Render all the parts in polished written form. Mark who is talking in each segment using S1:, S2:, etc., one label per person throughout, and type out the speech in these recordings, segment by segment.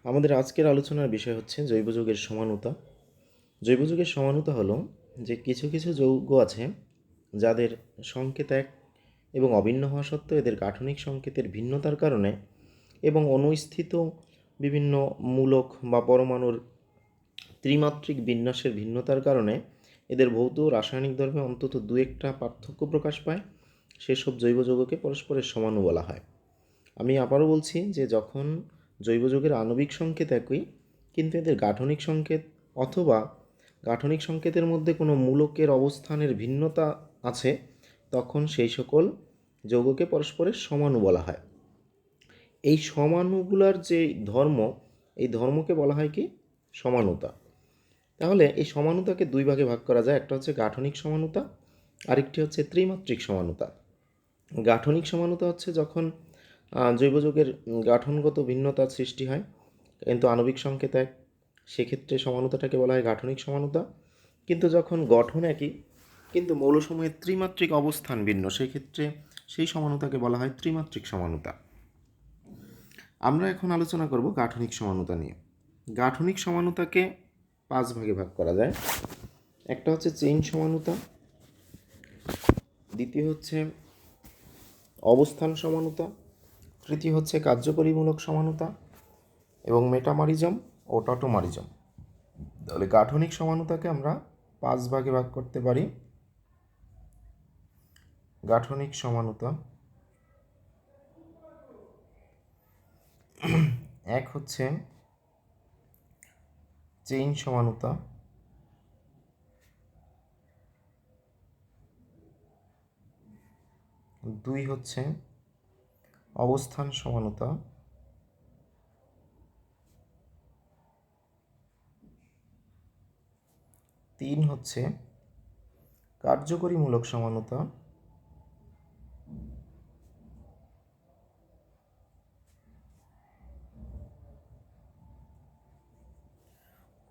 S1: আমাদের আজকের আলোচনার বিষয় হচ্ছে জৈব যৌগের সমানুতা। জৈব যৌগের সমানুতা হলো যে কিছু কিছু যৌগ আছে যাদের সংকেত এক এবং অভিন্ন হওয়া সত্ত্বেও এদের গাঠনিক সংকেতের ভিন্নতার কারণে এবং অনুস্থিত বিভিন্ন মূলক বা পরমাণুর ত্রিমাত্রিক বিন্যাসের ভিন্নতার কারণে এদের ভৌত ও রাসায়নিক ধর্মে অন্তত দু একটা পার্থক্য প্রকাশ পায়। সেসব জৈব যৌগকে পরস্পরের সমাণু বলা হয়। আমি আবারও বলছি যে যখন জৈব যৌগের আণবিক সংকেত একই কিন্তু এদের গাঠনিক সংকেত অথবা গাঠনিক সংকেতের মধ্যে কোনো মূলকের অবস্থানের ভিন্নতা আছে, তখন সেই সকল যৌগকে পরস্পরের সমাণু বলা হয়। এই সমাণুগুলার যে ধর্ম, এই ধর্মকে বলা হয় কি সমানুতা। তাহলে এই সমানুতাকে দুই ভাগে ভাগ করা যায়, একটা হচ্ছে গাঠনিক সমানুতা, আরেকটি হচ্ছে ত্রিমাত্রিক সমানুতা। গাঠনিক সমানুতা হচ্ছে যখন জৈব যৌগের গাঠনগত ভিন্নতার সৃষ্টি হয় কিন্তু আণবিক সংকেত এক, সেক্ষেত্রে সমানুতাটাকে বলা হয় গাঠনিক সমানুতা। কিন্তু যখন গঠন একই কিন্তু মৌলসমূহের ত্রিমাত্রিক অবস্থান ভিন্ন, সেক্ষেত্রে সেই সমানুতাকে বলা হয় ত্রিমাত্রিক সমানুতা। আমরা এখন আলোচনা করব গাঠনিক সমানুতা নিয়ে। গাঠনিক সমানুতাকে 5 ভাগে ভাগ করা যায়। একটা হচ্ছে চেইন সমানুতা, দ্বিতীয় হচ্ছে অবস্থান সমানুতা, তৃতীয় হচ্ছে কার্যকরীমূলক সমানুতা এবং মেটামারিজম ও টটোমারিজম। তাহলে গাঠনিক সমানুতাকে আমরা 5 ভাগে ভাগ করতে পারি। গাঠনিক সমানুতা এক হচ্ছে চেইন সমানুতা, দুই হচ্ছে অবস্থান সমানুতা, তিন হচ্ছে কার্যকরীমূলক সমানুতা,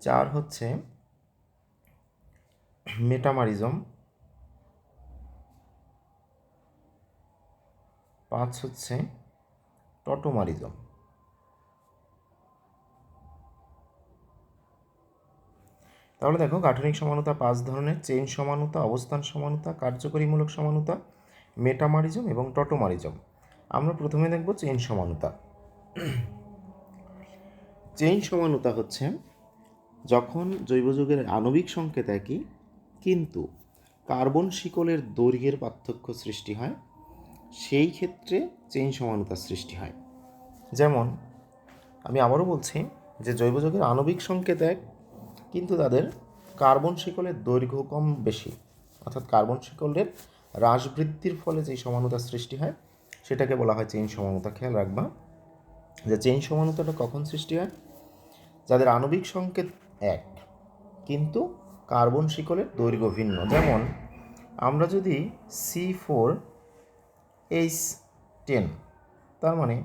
S1: চার হচ্ছে মেটামারিজম, পাঁচ হচ্ছে টটোমারিজম। তাহলে দেখো গাঠনিক সমানুতা 5 ধরনের: চেইন সমানুতা, অবস্থান সমানুতা, কার্যকরীমূলক সমানুতা, মেটামারিজম এবং টটোমারিজম। আমরা প্রথমে দেখব চেইন সমানুতা। চেইন সমানুতা হচ্ছে যখন জৈব যৌগের আণবিক সংকেত একই কিন্তু কার্বন শিকলের দৈর্ঘ্যের পার্থক্য সৃষ্টি হয়, সেই ক্ষেত্রে চেইন সমানুতার সৃষ্টি হয়। যেমন আমি আবারও বলছি যে জৈব যৌগের আণবিক সংকেত এক কিন্তু তাদের কার্বন শিকলের দৈর্ঘ্য কম বেশি, অর্থাৎ কার্বন শিকলের হ্রাস বৃদ্ধির ফলে যেই সমানুতার সৃষ্টি হয় সেটাকে বলা হয় চেইন সমানুতা। খেয়াল রাখবা যে চেইন সমানুতাটা কখন সৃষ্টি হয়? যাদের আণবিক সংকেত এক কিন্তু কার্বন শিকলের দৈর্ঘ্য ভিন্ন। যেমন আমরা যদি C4H10, তার মানে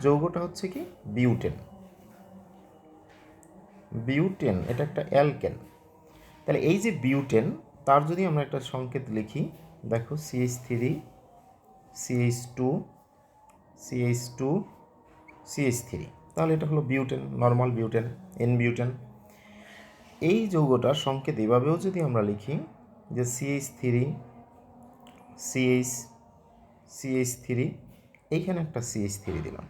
S1: যৌগটা হচ্ছে কি বিউটেন। বিউটেন এটা একটা অ্যালকেন। তাহলে এই যে বিউটেন, তার যদি আমরা একটা সংকেত লিখি, দেখো CH3 CH2 CH2 CH3, তাহলে এটা হলো butane, normal butane, N butane. এই যৌগটার সংকেত এভাবেও যদি আমরা লিখি যে CH3 CH3, এইখানে একটা CH3 দিলাম,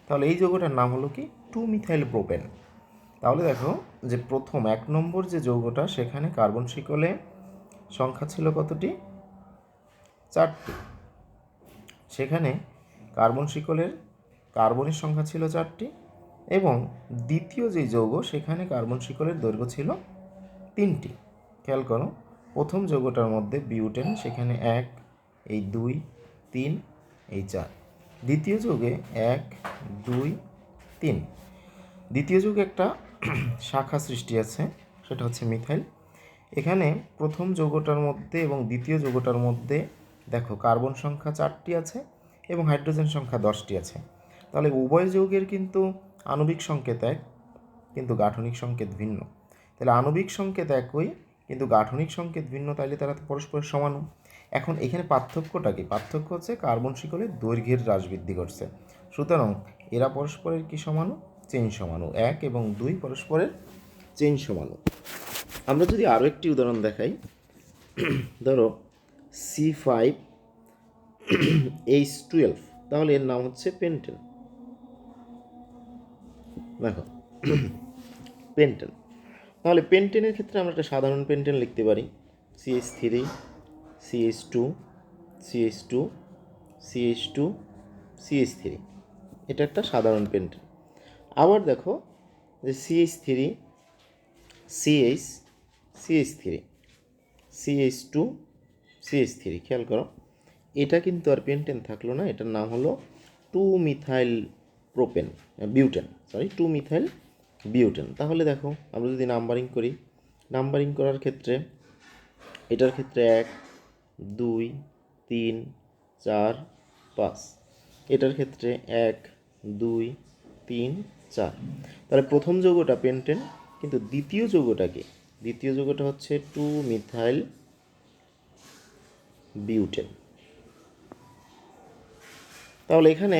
S1: তাহলে এই যৌগটার নাম হলো কি 2মিথাইল প্রোপেন। তাহলে দেখো যে প্রথম 1 নম্বর যে যৌগটা, সেখানে কার্বন শিকলে সংখ্যা ছিল কতটি? 4টি। সেখানে কার্বন শিকলের কার্বনের সংখ্যা ছিল 4টি এবং দ্বিতীয় যে যৌগ, সেখানে কার্বন শিকলের দৈর্ঘ্য ছিল 3টি। খেয়াল করো, প্রথম যৌগটার মধ্যে বিউটেন, সেখানে 1, এই 2, 3, এই 4। দ্বিতীয় যৌগে 1, 2, 3। দ্বিতীয় যৌগে একটা শাখা সৃষ্টি আছে, সেটা হচ্ছে মিথাইল। এখানে প্রথম যৌগটার মধ্যে এবং দ্বিতীয় যৌগটার মধ্যে দেখো কার্বন সংখ্যা 4টি আছে এবং হাইড্রোজেন সংখ্যা 10টি আছে। তাহলে উভয় যৌগের কিন্তু আণবিক সংকেত এক কিন্তু গাঠনিক সংকেত ভিন্ন। তাহলে আণবিক সংকেত একই কিন্তু গাঠনিক সংকেত ভিন্ন, তাইলে তারা পরস্পরের সমাণু। এখন এখানে পার্থক্যটা কি? পার্থক্য হচ্ছে কার্বন শিকলের দৈর্ঘ্যের হ্রাস বৃদ্ধি করছে, সুতরাং এরা পরস্পরের কি সমাণু? চেইন সমাণু, 1 এবং 2 পরস্পরের চেইন সমাণু। আমরা যদি আরও একটি উদাহরণ দেখাই, ধরো C5H12, তাহলে এর নাম হচ্ছে পেন্টেন। দেখো পেন্টেন, তাহলে পেন্টেনের ক্ষেত্রে আমরা একটা সাধারণ পেন্টেন লিখতে পারি, CH3 CH2 CH2 CH2 CH3, এটা একটা সাধারণ পেন্টেন। আবার দেখো যে CH3 CH CH3 CH2 CH3, খেয়াল করো এটা কিন্তু আর পেন্টেন থাকলো না, এটার নাম হলো 2-মিথাইল প্রোপেন বিউটেন, 2-মিথাইল বিউটেন। তাহলে দেখো আমরা যদি নাম্বারিং করি, নাম্বারিং করার ক্ষেত্রে এটার ক্ষেত্রে 1 2 3 4 5, এটার ক্ষেত্রে 1 2 3 4। তাহলে প্রথম যৌগটা পেন্টেন, কিন্তু দ্বিতীয় যৌগটা কি? দ্বিতীয় যৌগটা হচ্ছে 2-মিথাইল বিউটেন। তাহলে এখানে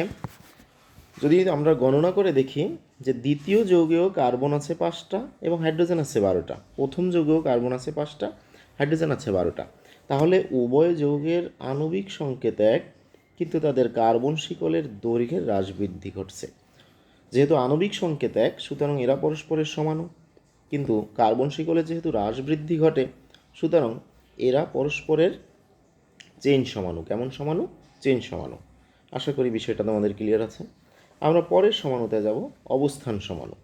S1: যদি আমরা গণনা করে দেখি যে দ্বিতীয় যৌগেও কার্বন আছে 5টা এবং হাইড্রোজেন আছে 12টা, প্রথম যৌগেও কার্বন আছে 5টা, হাইড্রোজেন আছে 12টা, তাহলে উভয় যৌগের আণবিক সংকেত এক, কিন্তু তাদের কার্বন শিকলের দৈর্ঘ্যের হ্রাস বৃদ্ধি ঘটছে। যেহেতু আণবিক সংকেত এক, সুতরাং এরা পরস্পরের সমাণু, কিন্তু কার্বন শিকলের যেহেতু হ্রাস বৃদ্ধি ঘটে, সুতরাং এরা পরস্পরের চেইন সমাণু। কেমন সমাণু? চেইন সমাণু। আশা করি বিষয়টা তোমাদের ক্লিয়ার আছে। আমরা পরের সমাণুতে যাব, অবস্থান সমাণু।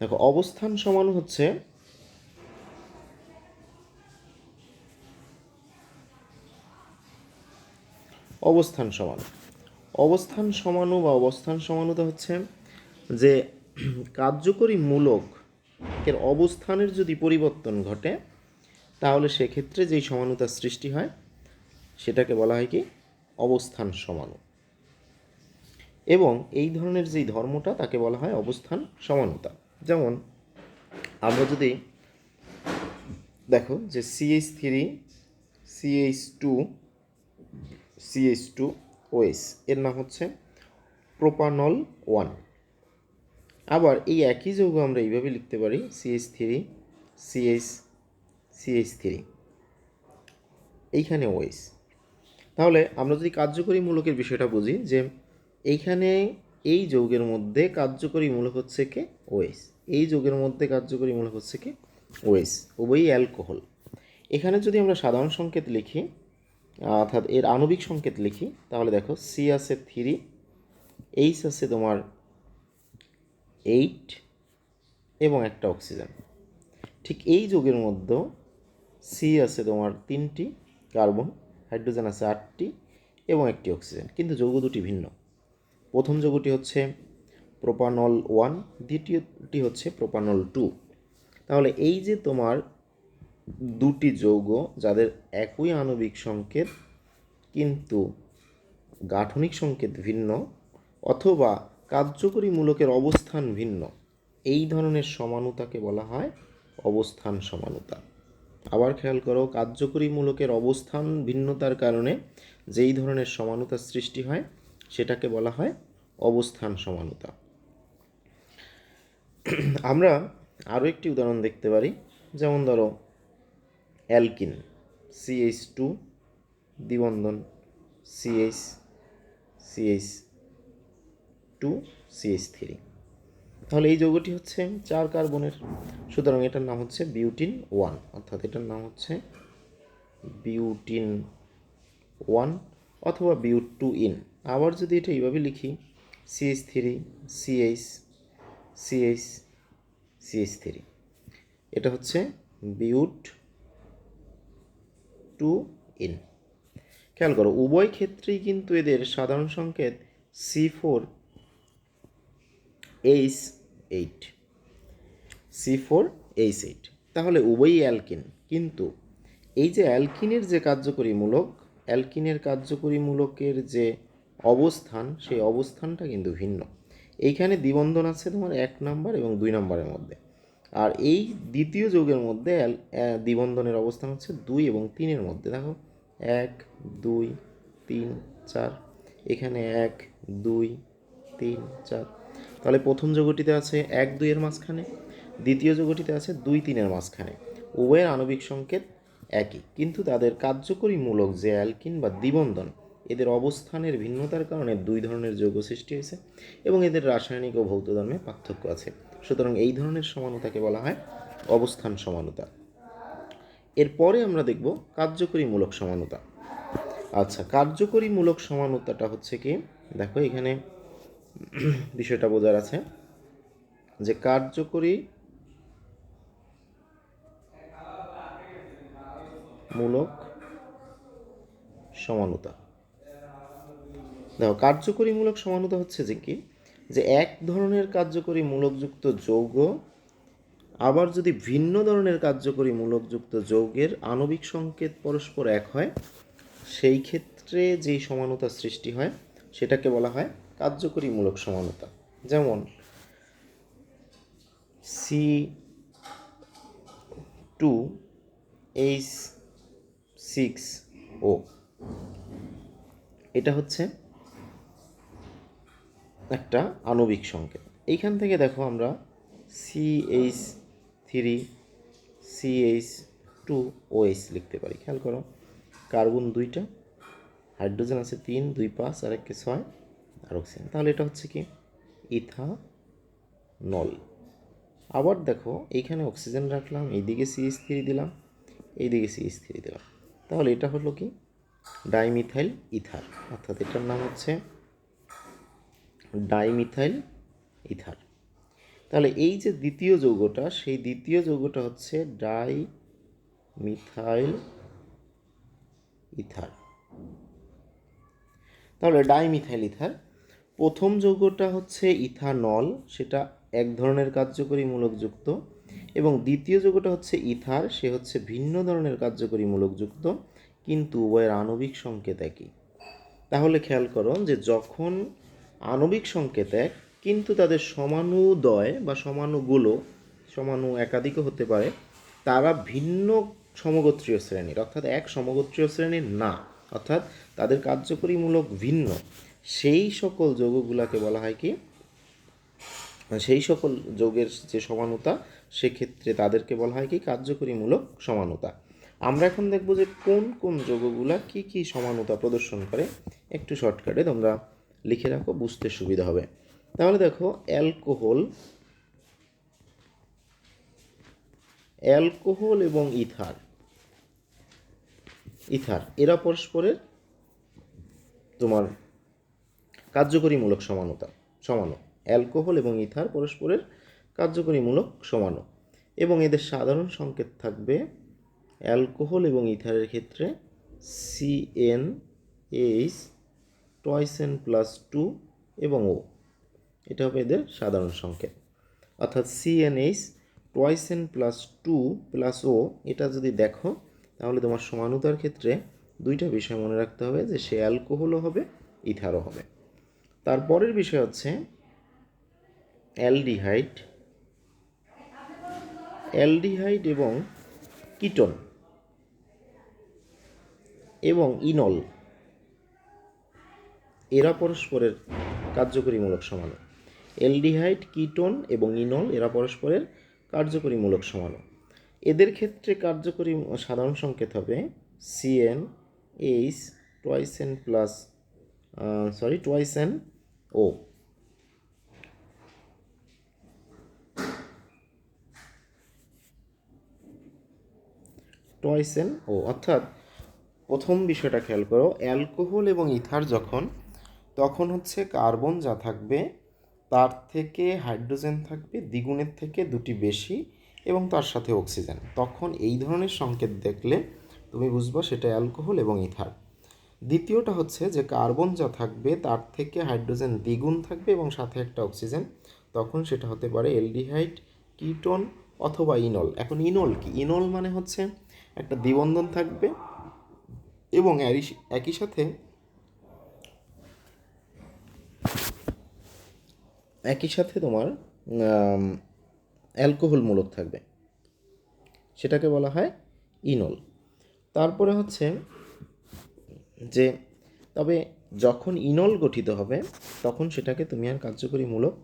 S1: দেখো অবস্থান সমাণু হচ্ছে অবস্থান সমাণু। অবস্থান সমাণু বা অবস্থান সমাণুতা হচ্ছে যে কার্যকরী মূলকের অবস্থানের যদি পরিবর্তন ঘটে, তাহলে সেক্ষেত্রে যেই সমাণুতার সৃষ্টি হয় সেটাকে বলা হয় কি? অবস্থান সমাণু। এবং এই ধরনের যেই ধর্মটা তাকে বলা হয় অবস্থান সমানুতা। যেমন আমরা যদি দেখো যে CH3 CH2 CH2OH, এর নাম হচ্ছে প্রোপানল 1। আবার এই একই যৌগ আমরা এইভাবে লিখতে পারি, CH3 CH3, এইখানে OH। তাহলে আমরা যদি কার্যকরী মূলকের বিষয়টা বুঝি, যে এইখানে এই যৌগের মধ্যে কার্যকরী মূলক হচ্ছে কে? OH। এই যৌগের মধ্যে কার্যকরী মূলক হচ্ছে কি? OH, উভয়ই অ্যালকোহল। এখানে যদি আমরা সাধারণ সংকেত লিখি, অর্থাৎ এর আণবিক সংকেত লিখি, তাহলে দেখো C আছে 3, H আছে তোমার 8 এবং একটা অক্সিজেন। ঠিক এই যৌগের মধ্যে C আছে তোমার 3টি কার্বন, হাইড্রোজেন আছে 8টি এবং একটি অক্সিজেন, কিন্তু যৌগ দুটি ভিন্ন। প্রথম যৌগটি হচ্ছে প্রোপানল 1, দ্বিতীয়টি হচ্ছে প্রোপানল 2। তাহলে এই যে তোমার দুটি যৌগ যাদের একই আণবিক সংকেত কিন্তু গাঠনিক সংকেত ভিন্ন, অথবা কার্যকরী মূলকের অবস্থান ভিন্ন, এই ধরনের সমানুতাকে বলা হয় অবস্থান সমানুতা। আবার খেয়াল করো, কার্যকরী মূলকের অবস্থান ভিন্নতার কারণে যেই ধরনের সমানুতার সৃষ্টি হয় সেটাকে বলা হয় অবস্থান সমানুতা। আমরা আরও একটি উদাহরণ দেখতে পারি, যেমন ধরো alkyne, CH2 দ্বিবন্ধন CH CH2 CH3। তাহলে এই যৌগটি হচ্ছে 4 কার্বনের, সুতরাং এটার নাম হচ্ছে বিউটিন 1, অর্থাৎ এটার নাম হচ্ছে বিউটিন 1 অথবা বিউট 2 ইন। আবার যদি এটা এইভাবে লিখি, CH3 CH CH CH3, এটা হচ্ছে বিউট 2 ইন। খেয়াল করো উভয় ক্ষেত্রেই কিন্তু এদের সাধারণ সংকেত C4H8, C4H8। তাহলে উভয়ই অ্যালকিন, কিন্তু এই যে অ্যালকিনের যে কার্যকরী মূলক, অ্যালকিনের কার্যকরী মূলকের যে অবস্থান, সেই অবস্থানটা কিন্তু ভিন্ন। এইখানে দ্বিবন্ধন আছে তোমার 1 নাম্বার এবং 2 নাম্বারের মধ্যে, আর এই দ্বিতীয় যৌগের মধ্যে দ্বিবন্ধনের অবস্থান হচ্ছে 2 এবং 3-এর মধ্যে। দেখো 1 2 3 4, এখানে 1 2 3 4। তাহলে প্রথম যৌগটিতে আছে 1-2 এর মাঝখানে, দ্বিতীয় যৌগটিতে আছে 2-3-এর মাঝখানে। উভয়ের আণবিক সংকেত একই, কিন্তু তাদের কার্যকরী মূলক যে অ্যালকিন বা দ্বিবন্ধন, এদের অবস্থানের ভিন্নতার কারণে দুই ধরনের যৌগ সৃষ্টি হয়েছে এবং এদের রাসায়নিক ও ভৌত ধর্মে পার্থক্য আছে। সুতরাং এই ধরনের সমানুতাকে বলা হয় অবস্থান সমানুতা। এরপরে আমরা দেখব কার্যকরী মূলক সমানুতা। আচ্ছা, কার্যকরী মূলক সমানুতাটা হচ্ছে কি, দেখো এখানে বিষয়টা বোঝার আছে যে কার্যকরী মূলক সমানুতা। দেখো কার্যকরী মূলক সমানুতা হচ্ছে যে কি, যে এক ধরনের কার্যকরী মূলকযুক্ত যৌগ আবার যদি ভিন্ন ধরনের কার্যকরী মূলকযুক্ত যৌগের আণবিক সংকেত পরস্পর এক হয়, সেই ক্ষেত্রে যেই সমানুতা সৃষ্টি হয় সেটাকে বলা হয় কার্যকরী মূলক সমানুতা। যেমন C2H6O, এটা হচ্ছে একটা আণবিক সংকেত। এইখান থেকে দেখো আমরা CH3CH2OH লিখতে পারি। খেয়াল করো, কার্বন 2টা, হাইড্রোজেন আছে 3, 2 5 আর 1 6 আর অক্সিজেন। তাহলে এটা হচ্ছে কি ইথানল। আবার দেখো এইখানে অক্সিজেন রাখলাম, এইদিকে CH3 দিলাম, এইদিকে CH3 দিলাম, তাহলে এটা হলো কি ডাইমিথাইল ইথার, অর্থাৎ এটার নাম হচ্ছে ডাইমিথাইল ইথার। তাহলে এই যে দ্বিতীয় যৌগটা, সেই দ্বিতীয় যৌগটা হচ্ছে ডাইমিথাইল ইথার। তাহলে ডাইমিথাইল ইথার, প্রথম যৌগটা হচ্ছে ইথানল, সেটা এক ধরনের কার্যকরী মূলকযুক্ত, এবং দ্বিতীয় যৌগটা হচ্ছে ইথার, সে হচ্ছে ভিন্ন ধরনের কার্যকরী মূলকযুক্ত, কিন্তু উভয়ের আণবিক সংকেত একই। তাহলে খেয়াল করো যে যখন আণবিক সংকেত এক কিন্তু তাদের সমানুদয় বা সমানুগুলো, সমানু একাধিকও হতে পারে, তারা ভিন্ন সমগোত্রীয় শ্রেণীর, অর্থাৎ এক সমগোত্রীয় শ্রেণীর না, অর্থাৎ তাদের কার্যকরীমূলক ভিন্ন, সেই সকল যৌগগুলোকে বলা হয় কি, সেই সকল যৌগের যে সমানুতা, সেক্ষেত্রে তাদেরকে বলা হয় কি কার্যকরীমূলক সমানুতা। আমরা এখন দেখব যে কোন কোন যৌগগুলা কি কি সমানুতা প্রদর্শন করে। একটু শর্টকাটে তোমরা লিখে রাখো, বুঝতে সুবিধা হবে। তাহলে দেখো অ্যালকোহল এবং ইথার এরা পরস্পরের তোমার কার্যকরীমূলক সমানু। অ্যালকোহল এবং ইথার পরস্পরের কার্যকরীমূলক সমানু, এবং এদের সাধারণ সংকেত থাকবে অ্যালকোহল এবং ইথারের ক্ষেত্রে CnH (2n+2) এবং O, এটা হবে এদের সাধারণ সংকেত। অর্থাৎ CnH (2n+2+O) এটা যদি দেখো, তাহলে তোমার সমানুতার ক্ষেত্রে দুইটা বিষয় মনে রাখতে হবে, যে সে অ্যালকোহলও হবে ইথারও হবে। তারপরের বিষয় হচ্ছে অ্যালডিহাইড এবং কিটোন এবং ইনল, এরা পরস্পরের কার্যকরীমূলক সমানু। অ্যালডিহাইড, কিটোন এবং ইনল এরা পরস্পরের কার্যকরীমূলক সমানু। এদের ক্ষেত্রে কার্যকরী সাধারণ সংকেত হবে CnH (2n+) O, অর্থাৎ প্রথম বিষয়টা খেয়াল করো, অ্যালকোহল এবং ইথার তখন হচ্ছে কার্বন যা থাকবে তার থেকে হাইড্রোজেন থাকবে দ্বিগুণের থেকে দুটি বেশি এবং তার সাথে অক্সিজেন। তখন এই ধরনের সংকেত দেখলে তুমি বুঝবা সেটা অ্যালকোহল এবং ইথার। দ্বিতীয়টা হচ্ছে যে কার্বন যা থাকবে তার থেকে হাইড্রোজেন দ্বিগুণ থাকবে এবং সাথে একটা অক্সিজেন, তখন সেটা হতে পারে অ্যালডিহাইড, কিটোন অথবা ইনল। এখন ইনল কি? ইনল মানে হচ্ছে একটা দ্বিবন্ধন থাকবে এবং একই সাথে তোমার অ্যালকোহল মূলক থাকবে, সেটাকে বলা হয় ইনল। তারপরে হচ্ছে যে তবে যখন ইনল গঠিত হবে তখন সেটাকে তুমি আর কার্যকরী মূলক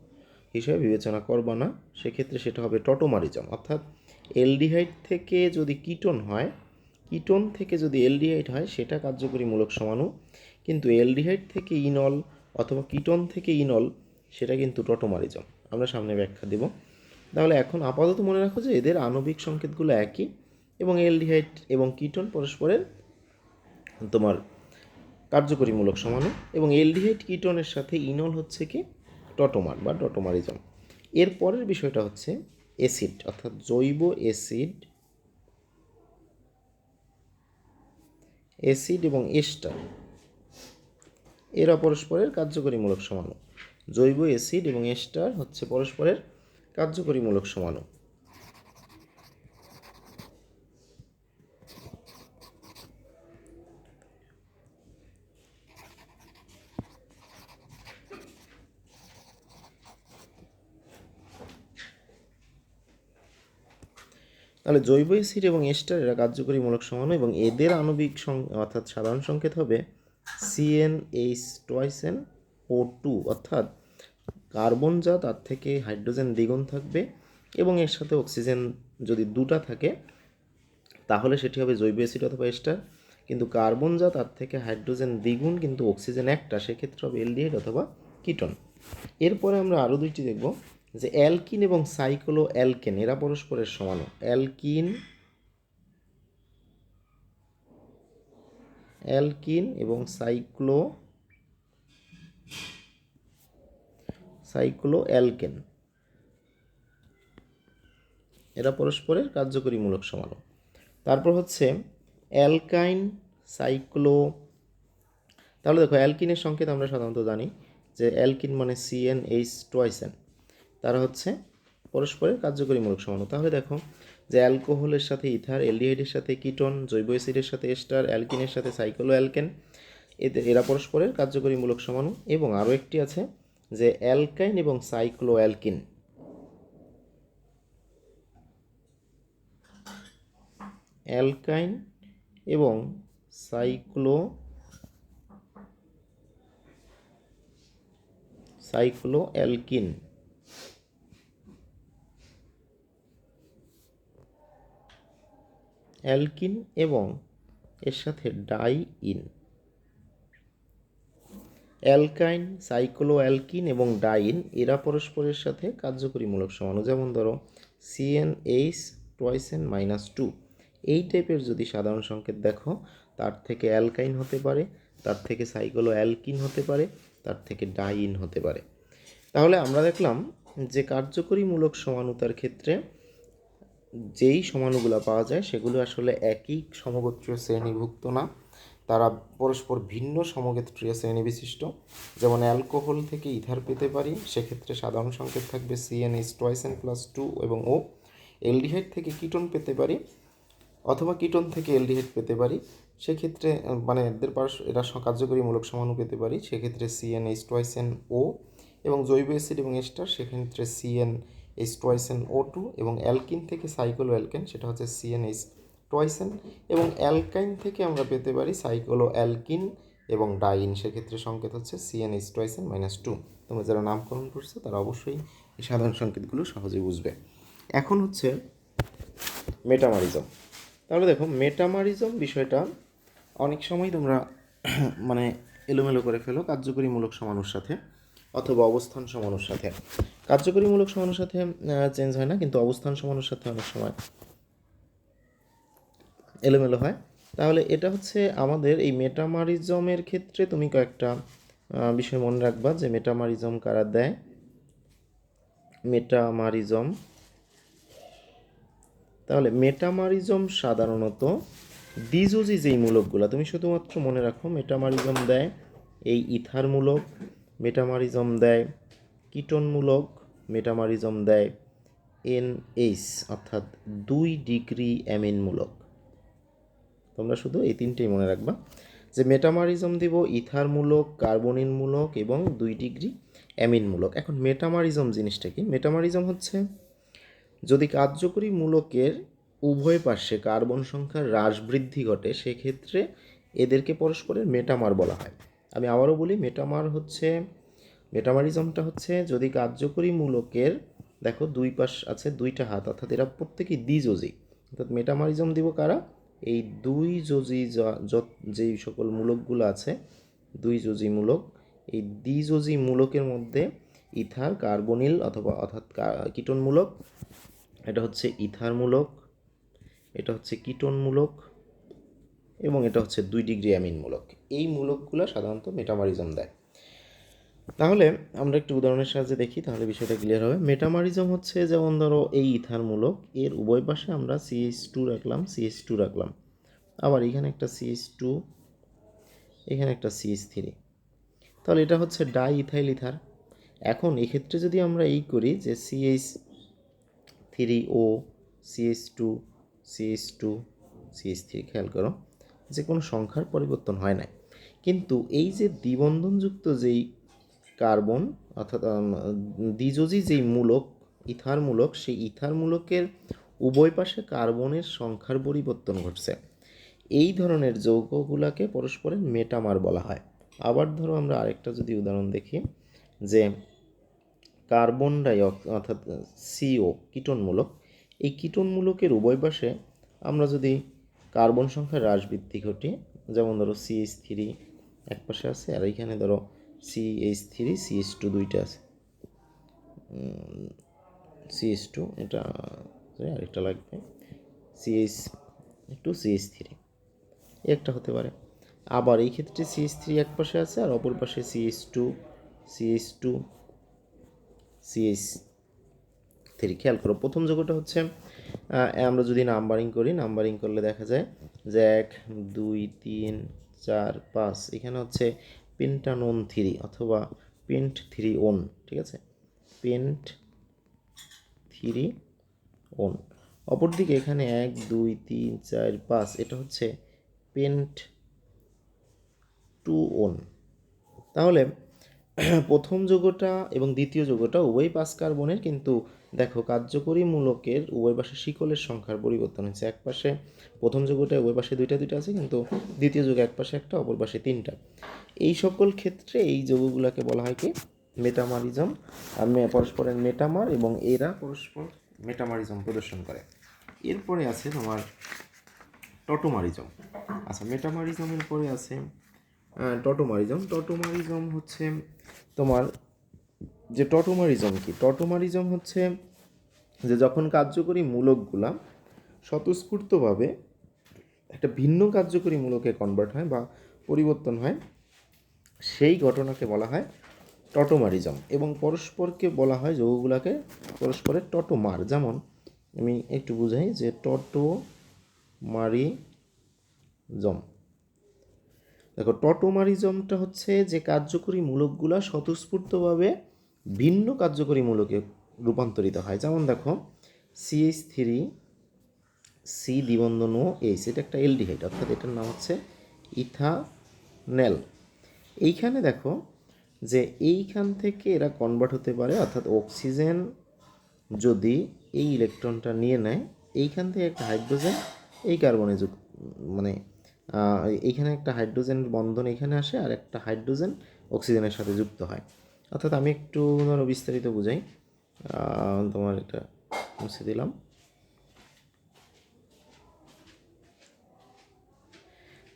S1: হিসেবে বিবেচনা করবা না, সেক্ষেত্রে সেটা হবে টটোমারিজম। অর্থাৎ অ্যালডিহাইড থেকে যদি কিটোন হয়, কিটোন থেকে যদি অ্যালডিহাইড হয় সেটা কার্যকরীমূলক সমাণু, কিন্তু অ্যালডিহাইড থেকে ইনল অথবা কিটোন থেকে ইনল সেটা কিন্তু টটোমারিজম। আমরা সামনে ব্যাখ্যা দেব। তাহলে এখন আপাতত মনে রাখো যে এদের আণবিক সংকেতগুলো একই এবং অ্যালডিহাইড এবং কিটোন পরস্পরের তোমার কার্যকরীমূলক সমাণু, এবং অ্যালডিহাইড কিটোনের সাথে ইনল হচ্ছে কি টটোমার বা টটোমারিজম। এর পরের বিষয়টা হচ্ছে অ্যাসিড, অর্থাৎ জৈব অ্যাসিড, অ্যাসিড এবং এস্টার এরা পরস্পরের কার্যকরীমূলক সমাণু। জৈব অ্যাসিড এবং এস্টার হচ্ছে পরস্পরের কার্যকরীমূলক সমাণু। তাহলে জৈব অ্যাসিড এবং এস্টার এরা কার্যকরীমূলক সমাণু এবং এদের আণবিক অর্থাৎ সাধারণ সংকেত হবে CnH2NO2, অর্থাৎ কার্বন যা তার থেকে হাইড্রোজেন দ্বিগুণ থাকবে এবং এর সাথে অক্সিজেন যদি দুটা থাকে তাহলে সেটি হবে জৈব অ্যাসিড অথবা এস্টার, কিন্তু কার্বন যা তার থেকে হাইড্রোজেন দ্বিগুণ কিন্তু অক্সিজেন একটা, সেক্ষেত্রে হবে অ্যালডিহাইড অথবা কিটোন। এরপরে আমরা আরও দুইটি দেখব যে অ্যালকিন এবং সাইক্লো অ্যালকেন এরা পরস্পরের সমাণু। অ্যালকিন এবং সাইক্লো অ্যালকেন এরা পরস্পরের কার্যকরীমূলক সমাণু। তারপর হচ্ছে অ্যালকাইন সাইক্লো, তাহলে দেখো অ্যালকিনের সংকেত আমরা সাধারণত জানি যে অ্যালকিন মানে CnH2n, তারা হচ্ছে পরস্পরের কার্যকরীমূলক সমাণু। তাহলে দেখো যে অ্যালকোহলের সাথে ইথার, অ্যালডিহাইডের সাথে কিটোন, জৈব অ্যাসিডের সাথে এস্টার, অ্যালকিনের সাথে সাইক্লো অ্যালকেন, এরা পরস্পরের কার্যকরীমূলক সমাণু। এবং আরও একটি আছে যে অ্যালকাইন এবং সাইক্লো অ্যালকিন, অ্যালকাইন এবং সাইক্লো অ্যালকিন অ্যালকিন এবং এর সাথে ডাইইন। অ্যালকাইন, সাইক্লো অ্যালকিন এবং ডাইন এরা পরস্পরের সাথে কার্যকরীমূলক সমাণু। যেমন ধরো CnH2 এই টাইপের যদি সাধারণ সংকেত দেখো, তার থেকে অ্যালকাইন হতে পারে, তার থেকে সাইক্লো অ্যালকিন হতে পারে, তার থেকে ডাইন হতে পারে। তাহলে আমরা দেখলাম যে কার্যকরীমূলক সমানুতার ক্ষেত্রে যেই সমাণুগুলো পাওয়া যায় সেগুলো আসলে একই সমগোত্রীয় শ্রেণীভুক্ত না, তারা পরস্পর ভিন্ন সমগোত্রীয় শ্রেণী বিশিষ্ট। যেমন অ্যালকোহল থেকে ইথার পেতে পারি, সেক্ষেত্রে সাধারণ সংকেত থাকবে CnH2n+2 এবং O। অ্যালডিহাইড থেকে কিটোন পেতে পারি অথবা কিটোন থেকে অ্যালডিহাইড পেতে পারি, সেক্ষেত্রে মানে এরা কার্যকরীমূলক সমাণু পেতে পারি, সেক্ষেত্রে CnH2nO। এবং জৈব অ্যাসিড এবং এস্টার সেক্ষেত্রে CnH2nO2। এবং অ্যালকিন থেকে সাইক্লো অ্যালকেন সেটা হচ্ছে CnH2n। এবং অ্যালকাইন থেকে আমরা পেতে পারি সাইক্লো অ্যালকিন এবং ডাইন, সেক্ষেত্রে সংকেত হচ্ছে CnH2n-2। তোমরা যারা নামকরণ করছো তারা অবশ্যই এই সাধারণ সংকেতগুলো সহজে বুঝবে। এখন হচ্ছে মেটামারিজম। তাহলে দেখো মেটামারিজম বিষয়টা অনেক সময় তোমরা মানে এলোমেলো করে ফেলো কার্যকরীমূলক সমানুর সাথে অথবা অবস্থান সমানুর সাথে। কার্যকরীমূলক সমানুর সাথে চেঞ্জ হয় না, কিন্তু অবস্থান সমানুর সাথে অনেক সময় এলোমেলো হয়। তাহলে এটা হচ্ছে আমাদের এই মেটামারিজমের ক্ষেত্রে তুমি কয়েকটা বিষয় মনে রাখবা যে মেটামারিজম কারা দেয়। মেটামারিজম, তাহলে মেটামারিজম সাধারণত দ্বিযোজী যেই মূলকগুলো, তুমি শুধুমাত্র মনে রাখো মেটামারিজম দেয় এই ইথার মূলক, মেটামারিজম দেয় কিটোন মূলক, মেটামারিজম দেয় NH অর্থাৎ 2 ডিগ্রি অ্যামিন মূলক। তোমরা শুধু এই তিনটেই মনে রাখবা যে মেটামারিজম দিব ইথার মূলক, কার্বনিন মূলক এবং 2 ডিগ্রি অ্যামিন মূলক। এখন মেটামারিজম জিনিসটা কি? মেটামারিজম হচ্ছে যদি কার্যকরী মূলকের উভয় পার্শ্বে কার্বন সংখ্যার হ্রাস বৃদ্ধি ঘটে, সেক্ষেত্রে এদেরকে পরস্পরের মেটামার বলা হয়। আমি আবারও বলি, মেটামার হচ্ছে মেটামারিজমটা হচ্ছে যদি কার্যকরী মূলকের দেখো দুই পাশ আছে দুইটা হাত, অর্থাৎ এরা প্রত্যেকেই দ্বিযোজী। অর্থাৎ মেটামারিজম দিব কারা? এই দুই যোজী যেই সকল মূলকগুলো আছে দুই যোজী মূলক, এই দ্বিযোজী মূলকের মধ্যে ইথার কার্বনিল অর্থাৎ কিটোন মূলক, এটা হচ্ছে ইথার মূলক, এটা হচ্ছে কিটোন মূলক, এবং এটা হচ্ছে 2 ডিগ্রি অ্যামিন মূলক। এই মূলকগুলো সাধারণত মেটামারিজম দেয়। তাহলে আমরা একটু উদাহরণের সাহায্যে দেখি, তাহলে বিষয়টা ক্লিয়ার হবে। মেটামারিজম হচ্ছে যেমন ধরো এই ইথার মূলক, এর উভয় পাশে আমরা CH2 রাখলাম, CH2 রাখলাম, আবার এখানে একটা CH2, এখানে একটা CH3, তাহলে এটা হচ্ছে ডাই ইথাইল ইথার। এখন এক্ষেত্রে যদি আমরা এই করি যে CH3O, CH2, CH2, CH3, খেয়াল করো যে কোনো সংখ্যার পরিবর্তন হয় না, কিন্তু এই যে দ্বিবন্ধনযুক্ত যেই কার্বন অর্থাৎ দ্বিযোজী যেই মূলক ইথার মূলক, সেই ইথার মূলকের উভয় পাশে কার্বনের সংখ্যার পরিবর্তন ঘটছে। এই ধরনের যৌগগুলোকে পরস্পরের মেটামার বলা হয়। আবার ধরো আমরা আরেকটা যদি উদাহরণ দেখি, যে কার্বন অর্থাৎ CO কীটনমূলক, এই কীটনমূলকের উভয় পাশে আমরা যদি কার্বন সংখ্যার হ্রাস বৃদ্ধি ঘটি, যেমন ধরো CH3 এক পাশে আছে, আর এইখানে ধরো CH3 CH2 দুইটা আছে, CH2 এটা আরেকটা লাগবে, CH2 CH3 একটা হতে পারে। আবার এই ক্ষেত্রে CH3 এক পাশে আছে আর অপর পাশে CH2 CH2 CH3। খেয়াল করো প্রথম যৌগটা হচ্ছে আমরা যদি নাম্বারিং করি, নাম্বারিং করলে দেখা যায় যে 1 2 3 4 5, এখানে হচ্ছে পেন্টানোন 3 অথবা পেন্ট 3 ওন, ঠিক আছে, পেন্ট 3 ওন। অপরদিকে এখানে 1 2 3 4 5, এটা হচ্ছে পেন্ট 2 ওন। তাহলে প্রথম যৌগটা এবং দ্বিতীয় যৌগটা উভয় 5 কার্বনের, কিন্তু দেখো কার্যকরী মূলকের উভয় পাশে শিকলের সংখ্যার পরিবর্তন হয়েছে। এক পাশে প্রথম যৌগটা উভয় পাশে দুইটা দুইটা আছে, কিন্তু দ্বিতীয় যৌগ এক পাশে একটা অপর পাশে তিনটা। এই সকল ক্ষেত্রে এই যৌগগুলোকে বলা হয় কি? মেটামারিজম। আর পরস্পরের মেটামার, এবং এরা পরস্পর মেটামারিজম প্রদর্শন করে। এরপরে আছে তোমার টটোমারিজম। আচ্ছা, মেটামারিজমের পরে আছে টটোমারিজম। টটোমারিজম হচ্ছে তোমার যে টটোমারিজম কি? টটোমারিজম হচ্ছে যে যখন কার্যকরী মূলকগুলা স্বতঃস্ফূর্তভাবে একটা ভিন্ন কার্যকরী মূলকে কনভার্ট হয় বা পরিবর্তন হয়, সেই ঘটনাকে বলা হয় টটোমারিজম। এবং পরস্পরকে বলা হয় যৌগগুলোকে পরস্পরের টটোমার। যেমন আমি একটু বুঝাই যে টটোমারিজম, দেখো টটোমারিজমটা হচ্ছে যে কার্যকরী মূলকগুলো স্বতঃস্ফূর্তভাবে ভিন্ন কার্যকরী মূলকে রূপান্তরিত হয়। যেমন দেখো CH3 C দ্বিবন্ধন ও H, এটা একটা এলডিহাইড, অর্থাৎ এটার নাম হচ্ছে ইথানেল। এইখানে দেখো যে এইখান থেকে এরা কনভার্ট হতে পারে, অর্থাৎ অক্সিজেন যদি এই ইলেকট্রনটা নিয়ে নেয়, এইখান থেকে একটা হাইড্রোজেন এই কার্বনে মানে এইখানে একটা হাইড্রোজেনের বন্ধন এখানে আসে, আর একটা হাইড্রোজেন অক্সিজেনের সাথে যুক্ত হয়। অর্থাৎ আমি একটু ধরো বিস্তারিত বুঝাই, তোমার এটা মুছে দিলাম।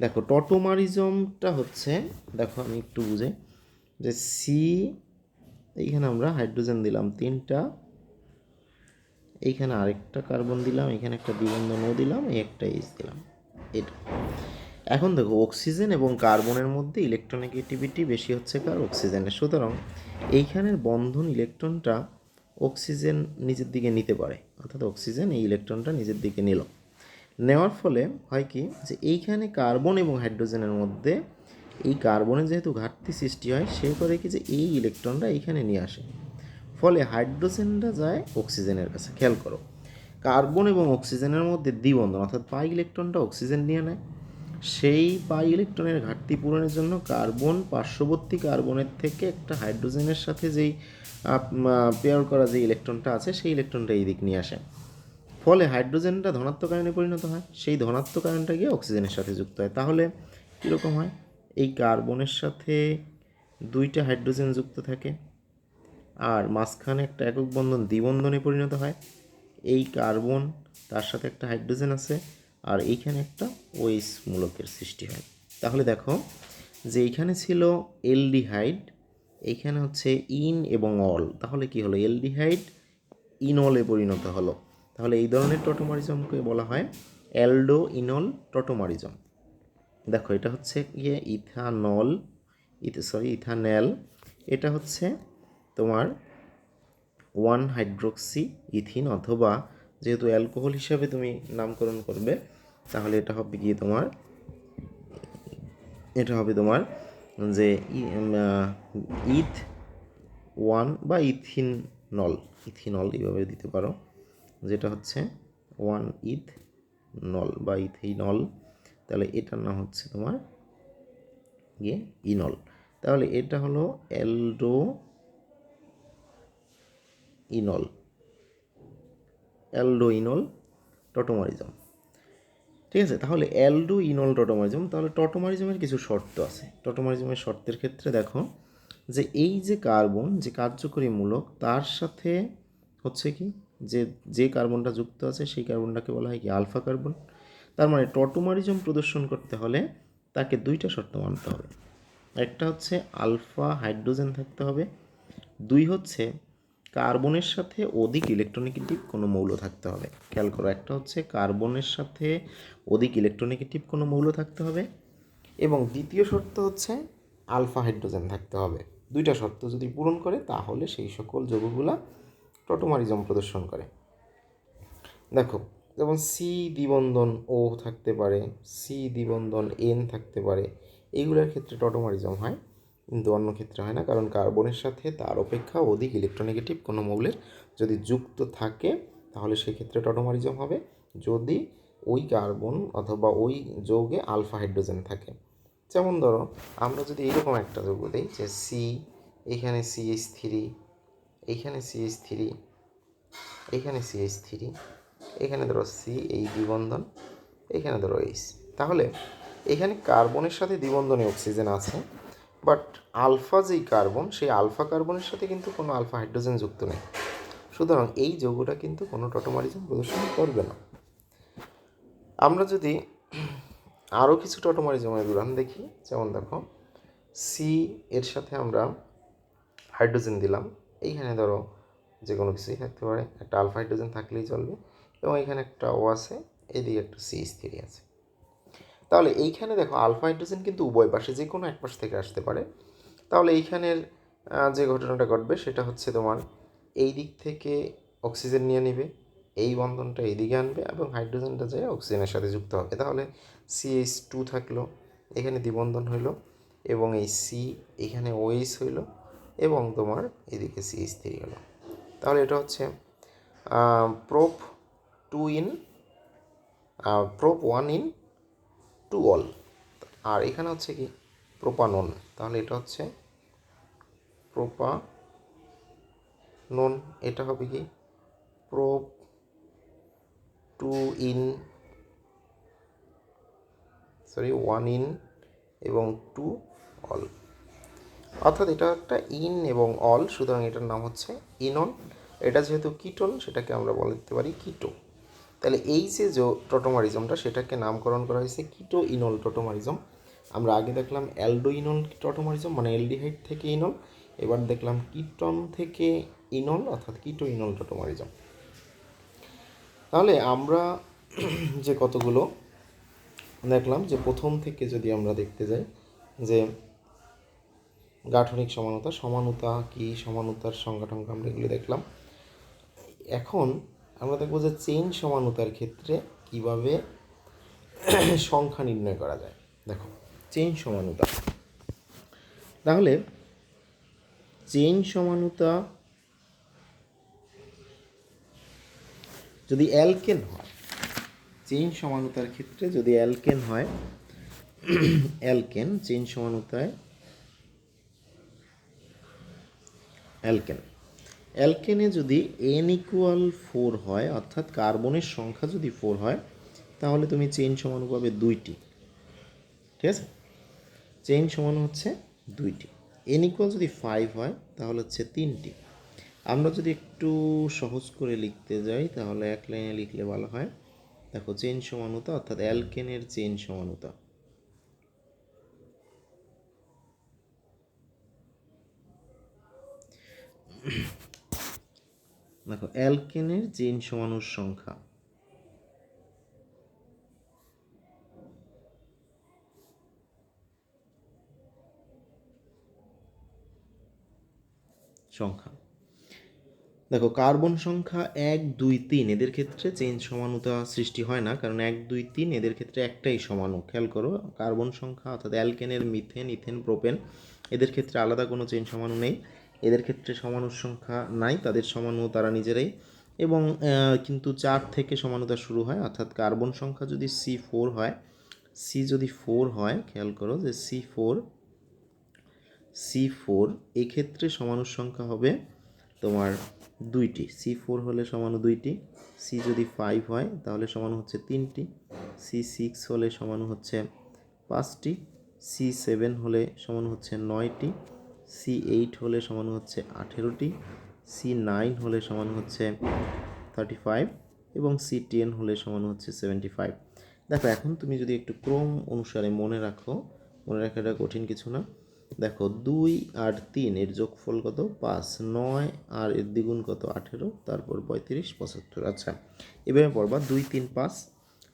S1: দেখো টটোমারিজমটা হচ্ছে, দেখো আমি একটু বুঝাই যে এইখানে আমরা হাইড্রোজেন দিলাম তিনটা, এইখানে আরেকটা কার্বন দিলাম, এখানে একটা দ্বিবন্ধন ও দিলাম, এই একটা H দিলাম, এটা। এখন দেখো অক্সিজেন এবং কার্বনের মধ্যে ইলেকট্রোনেগেটিভিটি বেশি হচ্ছে কার? অক্সিজেনের। সুতরাং এইখানের বন্ধন ইলেকট্রনটা অক্সিজেন নিজের দিকে নিতে পারে, অর্থাৎ অক্সিজেন এই ইলেকট্রনটা নিজের দিকে নিল। নেওয়ার ফলে হয় কি, যে এইখানে কার্বন এবং হাইড্রোজেনের মধ্যে এই কার্বনের যেহেতু ঘাটতি সৃষ্টি হয়, সে করে কি যে এই ইলেকট্রনটা এইখানে নিয়ে আসে, ফলে হাইড্রোজেনটা যায় অক্সিজেনের কাছে। খেয়াল করো কার্বন এবং অক্সিজেনের মধ্যে দ্বিবন্ধন, অর্থাৎ পাই ইলেকট্রনটা অক্সিজেন নিয়ে নেয়। সেই পাই ইলেকট্রনের ঘাটতি পূরণের জন্য কার্বন পার্শ্ববর্তী কার্বনের থেকে একটা হাইড্রোজেনের সাথে যেই পেয়ার করা যে ইলেকট্রনটা আছে, সেই ইলেকট্রনটা এই দিক নিয়ে আসে। ফলে হাইড্রোজেনটা ধনাত্মক আয়নে পরিণত হয়, সেই ধনাত্মক আয়নটা গিয়ে অক্সিজেনের সাথে যুক্ত হয়। তাহলে কীরকম হয়? এই কার্বনের সাথে দুইটা হাইড্রোজেন যুক্ত থাকে আর মাঝখানে একটা একক বন্ধন দ্বিবন্ধনে পরিণত হয়। এই কার্বন, তার সাথে একটা হাইড্রোজেন আছে, আর এইখানে একটা ওএইচ মূলকের সৃষ্টি হয়। তাহলে দেখো যে এইখানে ছিল এলডিহাইড, এইখানে হচ্ছে ইন এবং অল, তাহলে কি হলো, এলডিহাইড ইনলে পরিণত হলো। তাহলে এই ধরনের টটোমারিজমকে বলা হয় অ্যালডো ইনল টটোমারিজম। দেখো এটা হচ্ছে গিয়ে ইথানল, ইথানেল, এটা হচ্ছে তোমার 1 হাইড্রোক্সি ইথিন, অথবা যেহেতু অ্যালকোহল হিসাবে তুমি নামকরণ করবে তাহলে এটা হবে গিয়ে তোমার, এটা হবে তোমার যে ইথ 1 বা ইথিনল, ইথিনল এইভাবে দিতে পারো, যেটা হচ্ছে 1 ইথনল বা ইথিনল। তাহলে এটার নাম হচ্ছে তোমার গিয়ে ইনল। তাহলে এটা হলো অ্যালডো ইনল, অ্যালডো ইনল টটোমারিজম। ঠিক আছে, তাহলে অ্যালডো ইনল টটোমারিজম। তাহলে টটোমারিজমের কিছু শর্ত আছে। টটোমারিজমের শর্তের ক্ষেত্রে দেখো যে এই যে কার্বন, যে কার্যকরী মূলক, তার সাথে হচ্ছে কি যে যে কার্বনটা যুক্ত আছে সেই কার্বনটাকে বলা হয় কি আলফা কার্বন। তার মানে টটোমারিজম প্রদর্শন করতে হলে তাকে দুইটা শর্ত মানতে হবে। একটা হচ্ছে আলফা হাইড্রোজেন থাকতে হবে, দুই হচ্ছে কার্বনের সাথে অধিক ইলেকট্রোনেগেটিভ কোনো মৌল থাকতে হবে। খেয়াল করো, একটা হচ্ছে কার্বনের সাথে অধিক ইলেকট্রোনেগেটিভ কোনো মৌল থাকতে হবে, এবং দ্বিতীয় শর্ত হচ্ছে আলফা হাইড্রোজেন থাকতে হবে। দুইটা শর্ত যদি পূরণ করে তাহলে সেই সকল যৌগগুলা টটোমারিজম প্রদর্শন করে। দেখো যেমন সি দ্বিবন্ধন ও থাকতে পারে, সি দ্বিবন্ধন এন থাকতে পারে, এইগুলোর ক্ষেত্রে টটোমারিজম হয়, কিন্তু অন্য ক্ষেত্রে হয় না, কারণ কার্বনের সাথে তার অপেক্ষা অধিক ইলেকট্রোনেগেটিভ কোনো মৌলের যদি যুক্ত থাকে তাহলে সেক্ষেত্রে টটোমারিজম হবে, যদি ওই কার্বন অথবা ওই যৌগে আলফা হাইড্রোজেন থাকে। যেমন ধরো আমরা যদি এইরকম একটা যৌগ দিই যে সি, এইখানে CH3, এইখানে CH3, এইখানে CH3, এখানে ধরো সি এই দ্বিবন্ধন, এখানে ধরো এইচ, তাহলে এখানে কার্বনের সাথে দ্বিবন্ধনে অক্সিজেন আছে, বাট আলফা যেই কার্বন, সেই আলফা কার্বনের সাথে কিন্তু কোনো আলফা হাইড্রোজেন যুক্ত নেই। সুতরাং এই যৌগটা কিন্তু কোনো টটোমারিজম প্রদর্শন করবে না। আমরা যদি আরও কিছু টটোমারিজমের উদাহরণ দেখি, যেমন দেখো সি এর সাথে আমরা হাইড্রোজেন দিলাম, এইখানে ধরো যে কোনো কিছুই থাকতে পারে, একটা আলফা হাইড্রোজেন থাকলেই চলবে, এবং এখানে একটা ও আছে, এদিকে একটা CH3 আছে। তাহলে এইখানে দেখো আলফা হাইড্রোজেন কিন্তু উভয় পাশে যে কোনো এক পাশ থেকে আসতে পারে। তাহলে এইখানের যে ঘটনাটা ঘটবে সেটা হচ্ছে তোমার এই দিক থেকে অক্সিজেন নিয়ে নেবে, এই বন্ধনটা এইদিকে আনবে এবং হাইড্রোজেনটা যায় অক্সিজেনের সাথে যুক্ত হবে। তাহলে CH2 থাকলো, এখানে দ্বিবন্ধন হইলো, এবং এই সি এখানে OH হইলো, এবং তোমার এদিকে CH3 হলো। তাহলে এটা হচ্ছে prop 2 in prop 1 in 2 all, আর এখানে হচ্ছে কি প্রোপানন, তাহলে এটা হচ্ছে প্রোপানন, এটা হবে কি প্রোপ 1 ইন এবং 2 অল, অর্থাৎ এটা একটা ইন এবং অল, সুতরাং এটার নাম হচ্ছে ইনন। এটা যেহেতু কিটোন সেটাকে আমরা বলতে পারি কিটো। তাহলে এই যে টটোমারিজমটা সেটাকে নামকরণ করা হয়েছে কিটো ইনল টটোমারিজম। আমরা আগে দেখলাম অ্যালডো ইনল টটোমারিজম, মানে অ্যালডিহাইড থেকে ইনল, এবার দেখলাম কিটন থেকে ইনল অর্থাৎ কিটো ইনল টটোমারিজম। তাহলে আমরা যে কতগুলো দেখলাম, যে প্রথম থেকে যদি আমরা দেখতে যাই যে গাঠনিক সমানতা, সমানতা কি, সমানতার সংজ্ঞা টংজ্ঞা আমরা এগুলো দেখলাম। এখন আমরা দেখবো যে চেইন সমানতার ক্ষেত্রে কিভাবে সংখ্যা নির্ণয় করা যায়। দেখো চেইন সমানতা, তাহলে চেইন সমানতা যদি অ্যালকেন হয়, চেইন সমানতার ক্ষেত্রে যদি অ্যালকেন হয়, অ্যালকেন চেইন সমানতায় অ্যালকেনে যদি n=4 হয়, অর্থাৎ কার্বনের সংখ্যা যদি 4 হয়, তাহলে তুমি চেইন সমান পাবে 2টি। ঠিক আছে, চেইন সমান হচ্ছে 2টি। n ইকুয়াল যদি 5 হয় তাহলে হচ্ছে 3টি। আমরা যদি একটু সহজ করে লিখতে যাই তাহলে এক লাইনে লিখলে ভালো হয়। দেখো চেইন সমানুতা অর্থাৎ অ্যালকেনের চেইন সমানুতা। দেখো অ্যালকেনের চেইন সমানুর সংখ্যা দেখো কার্বন সংখ্যা 1 2 3 এদের ক্ষেত্রে চেইন সমানুতা সৃষ্টি হয় না, কারণ 1 2 3 এদের ক্ষেত্রে একটাই সমাণু। খেয়াল করো কার্বন সংখ্যা অর্থাৎ অ্যালকেনের মিথেন ইথেন প্রোপেন এদের ক্ষেত্রে আলাদা কোনো চেইন সমাণু নেই, এদের ক্ষেত্রে সমাণুর সংখ্যা নাই, তাদের সমাণু তারা নিজেরাই। এবং কিন্তু 4 থেকে সমানুতা শুরু হয়, অর্থাৎ কার্বন সংখ্যা যদি C4 হয়, সি যদি 4 হয়, খেয়াল করো যে C4 এক্ষেত্রে সমানুর সংখ্যা হবে তোমার 2টি। C4 হলে সমাণু 2টি, সি যদি 5 হয় তাহলে সমাণু হচ্ছে 3টি, C6 হলে সমাণু হচ্ছে 5টি, C7 হলে সমাণু হচ্ছে 9টি, C8 হলে সমাণু হচ্ছে 18টি, C9 হলে সমাণু হচ্ছে 35 এবং C10 হলে সমাণু হচ্ছে 75। দেখো এখন তুমি যদি একটু ক্রম অনুসারে মনে রাখো, মনে রাখাটা কঠিন কিছু না। দেখো 2 আর 3 এর যোগফল কত? 5, 9 আর এর দ্বিগুণ কত? 18, তারপর 35 75। আচ্ছা এভাবে পড়বা 2 3 5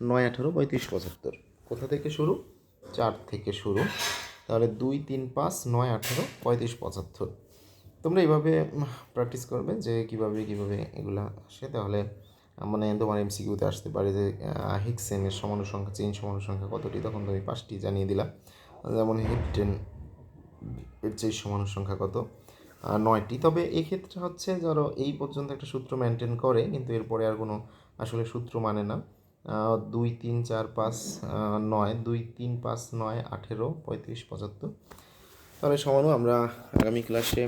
S1: 9 18 35 75। কোথা থেকে শুরু? 4 থেকে শুরু। তাহলে 2 3 5 9 18 35 75। তোমরা এইভাবে প্র্যাকটিস করবে যে কীভাবে এগুলা আসে, তাহলে মানে তোমার এমসিকিউতে আসতে পারে যে হেক্সেনের সমাণু সংখ্যা চেইন সমাণু সংখ্যা কতটি, তখন তুমি 5টি জানিয়ে দিলা। যেমন হেপ্টেন এর চেইন সমাণু সংখ্যা কত? 9টি। তবে এক্ষেত্রে হচ্ছে ধরো এই পর্যন্ত একটা সূত্র মেনটেন করে, কিন্তু এরপরে আর কোনো আসলে সূত্র মানে না। 2 3 4 5 9 2 3 5 9 18 35 75। তাহলে সমাণু আমরা আগামী ক্লাসে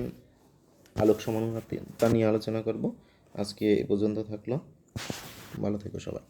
S1: আলোক সমানুতা নিয়ে আলোচনা করব। আজকে এ পর্যন্ত থাকলো, ভালো থেকো সবাই।